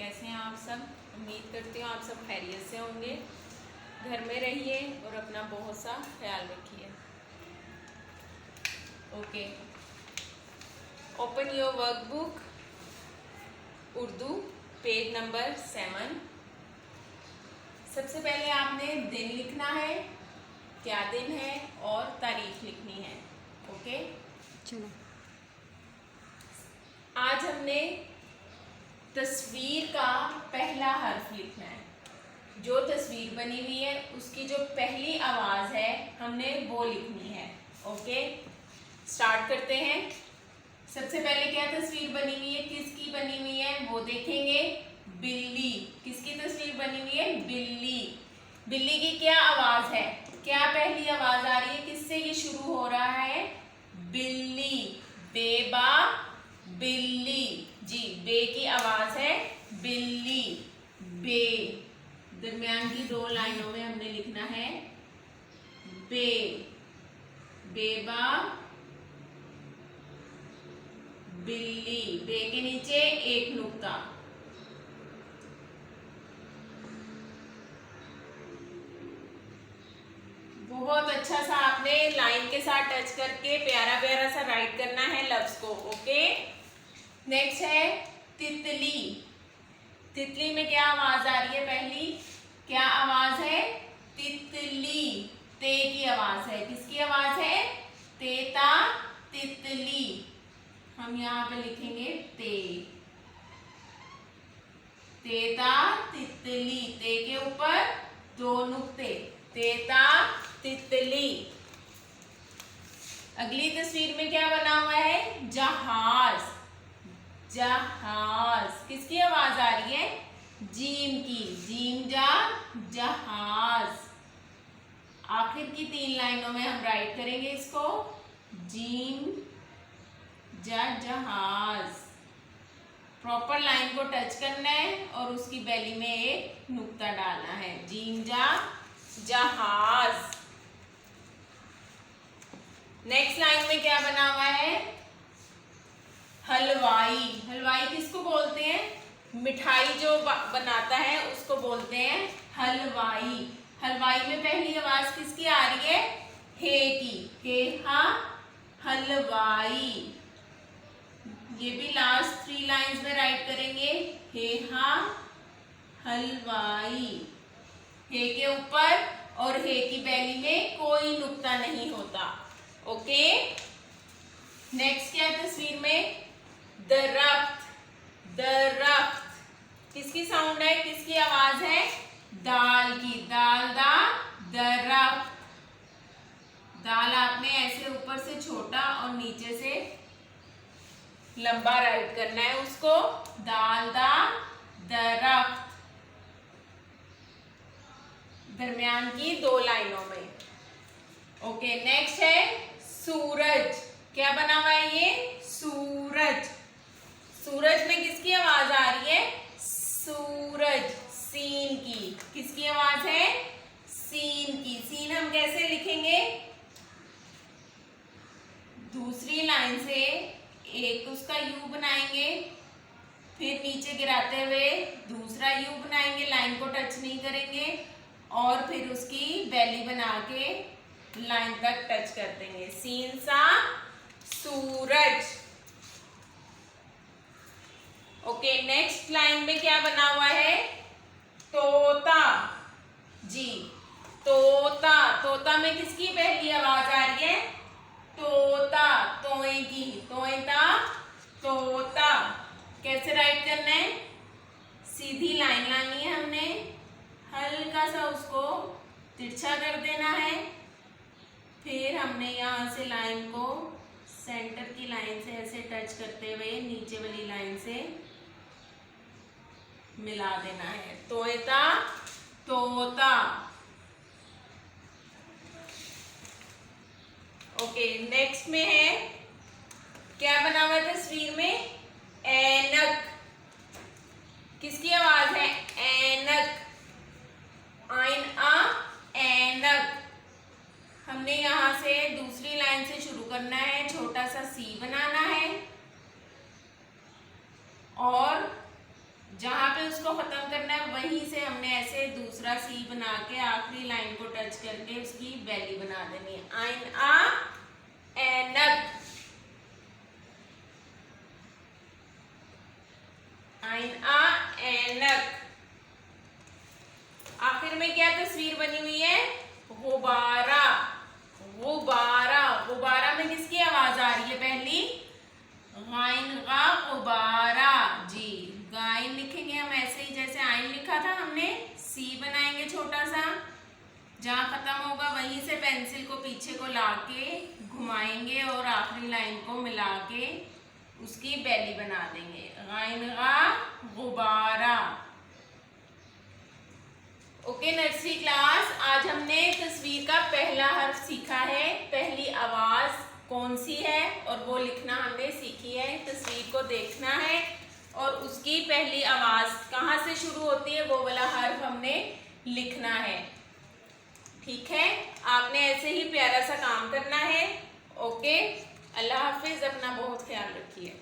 कैसे हैं आप सब। उम्मीद करती हूँ आप सब खैरियत से होंगे। घर में रहिए और अपना बहुत सा ख्याल रखिए। Okay, open your workbook Urdu page number 7। सबसे पहले आपने दिन लिखना है, क्या दिन है और तारीख लिखनी है। ओके चलो, आज हमने तस्वीर का पहला हर्फ लिखना है। जो तस्वीर बनी हुई है उसकी जो पहली आवाज है हमने वो लिखनी है। ओके, स्टार्ट करते हैं। सबसे पहले क्या तस्वीर बनी हुई है, किसकी बनी हुई है वो देखेंगे। बिल्ली, किसकी तस्वीर बनी हुई है, बिल्ली। बिल्ली की क्या आवाज है, क्या पहली आवाज आ रही है, किससे ये शुरू हो रहा है, बिल्ली। बेबा बिल्ली, जी बे की आवाज है बिल्ली। बे, दरमियान की दो लाइनों में हमने लिखना है बे। बेबा बिल्ली, बे के नीचे एक नुक्ता। बहुत अच्छा सा आपने लाइन के साथ टच करके प्यारा प्यारा सा राइट करना है लफ्ज को। ओके, नेक्स्ट है तितली। तितली में क्या आवाज आ रही है, पहली क्या आवाज है, तितली। ते की आवाज है, किसकी आवाज है, तेता तितली। हम यहाँ पे लिखेंगे ते, तेता तितली। ते के ऊपर दो नुक्ते, तेता तितली। अगली तस्वीर में क्या बना हुआ है, जहाज। जहाज, किसकी आवाज आ रही है, जीम की। जीम जा, जहाज। आखिर की तीन लाइनों में हम राइट करेंगे इसको, जीम जा, जहाज। प्रॉपर लाइन को टच करना है और उसकी बेली में एक नुक्ता डालना है, जीम जा, जहाज। नेक्स्ट लाइन में क्या बना हुआ है, हलवाई। हलवाई किसको बोलते हैं, मिठाई जो बनाता है उसको बोलते हैं हलवाई। हलवाई में पहली आवाज किसकी आ रही है, हे की। हे हा हलवाई। ये भी लास्ट 3 लाइंस में राइट करेंगे, हे हा हलवाई। हे के ऊपर और हे की बेली में कोई नुक्ता नहीं होता। ओके, नेक्स्ट क्या है तस्वीर में, दरख्त। दरख्त, किसकी साउंड है, किसकी आवाज है, दाल की। दाल दा, दरख्त। दाल आपने ऐसे ऊपर से छोटा और नीचे से लंबा राइट करना है उसको, दाल दा दरख्त। दरमियान की दो लाइनों में। ओके, नेक्स्ट है सूरज। क्या बना हुआ है ये, सूरज। सूरज में किसकी आवाज आ रही है, सूरज, सीन की। किसकी आवाज है, सीन की। सीन हम कैसे लिखेंगे, दूसरी लाइन से एक उसका यू बनाएंगे, फिर नीचे गिराते हुए दूसरा यू बनाएंगे, लाइन को टच नहीं करेंगे, और फिर उसकी बेली बना के लाइन तक टच कर देंगे, सीन सा सूरज। ओके, नेक्स्ट लाइन में क्या बना हुआ है, तोता। जी तोता। तोता में किसकी पहली आवाज आ रही है, तोता, तोए की। तोएता तोता। कैसे राइट करना है, सीधी लाइन लानी है हमने, हल्का सा उसको तिरछा कर देना है, फिर हमने यहाँ से लाइन को सेंटर की लाइन से ऐसे टच करते हुए नीचे वाली लाइन से मिला देना है, तोएता तोता। ओके, नेक्स्ट में है, क्या बना हुआ है तस्वीर में, ऐनक। किसकी आवाज है, ऐनक। आइन आ, ऐनक। हमने यहां से दूसरी लाइन से शुरू करना है, छोटा सा सी बनाना है, और जहां पे पे उसको खत्म करना है, वहीं से हमने ऐसे दूसरा सी बना के आखिरी लाइन को टच करके उसकी बैली बना देनी है। आइन आ ऐनक, आइन आ ऐनक। आखिर में क्या तस्वीर बनी हुई है? गुब्बारा, गुब्बारा। गुब्बारा में किसकी आवाज आ रही है? पहली गाइन गा, गुब्बारा जी। गाइन लिखेंगे हम ऐसे ही जैसे आइन लिखा था हमने, सी बनाएंगे छोटा सा, जहां खत्म होगा वहीं से पेंसिल को पीछे को लाके घुमाएंगे और आखिरी लाइन को मिला के उसकी बैली बना देंगे। गाइन गा, गुब्बारा। ओके नर्सरी क्लास, आज हमने तस्वीर का पहला हर्फ सीखा है, पहली आवाज कौन सी है और वो लिखना हमने सीखी है। तस्वीर को देखना है और उसकी पहली आवाज कहाँ से शुरू होती है वो वाला हर्फ हमने लिखना है। ठीक है, आपने ऐसे ही प्यारा सा काम करना है। ओके, अल्लाह हाफिज, अपना बहुत ख्याल रखिए।